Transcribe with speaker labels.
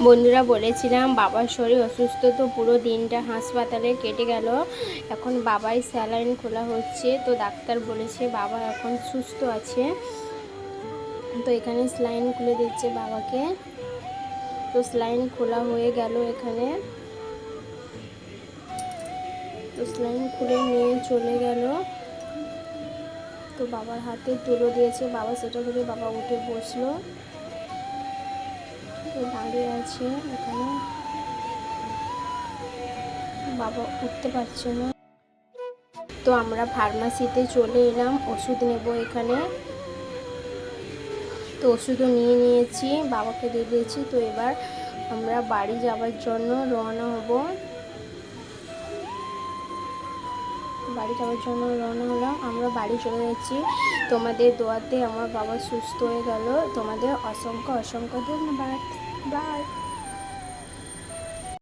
Speaker 1: বন্ধুরা বলেছিলাম বাবার শরীর অসুস্থ, তো পুরো দিনটা হাসপাতালে কেটে গেল। এখন বাবাই স্যালাইন খোলা হচ্ছে, তো ডাক্তার বলেছে বাবা এখন সুস্থ আছে। তো এখানে স্যালাইন খুলে দিচ্ছে বাবাকে। তো স্যালাইন খোলা হয়ে গেল এখানে। তো স্যালাইন খুলে নিয়ে চলে গেল। তো বাবার হাতে তুলো দিয়েছে, বাবা সেটা ধরে বাবা উঠে বসলো। তো দাঁড়িয়ে আছে এখানে, বাবা উঠতে পারছে না। তো আমরা ফার্মাসিতে চলে এলাম ওষুধ নেব এখানে। তো ওষুধও নিয়ে নিয়েছি, বাবাকে দিয়ে দিয়েছি। তো এবার আমরা বাড়ি যাওয়ার জন্য রওনা হব। হলাম, আমরা বাড়ি চলে যাচ্ছি। তোমাদের দোয়াতে আমার বাবা সুস্থ হয়ে গেল। তোমাদের অসংখ্য অসংখ্য ধন্যবাদ। বাই।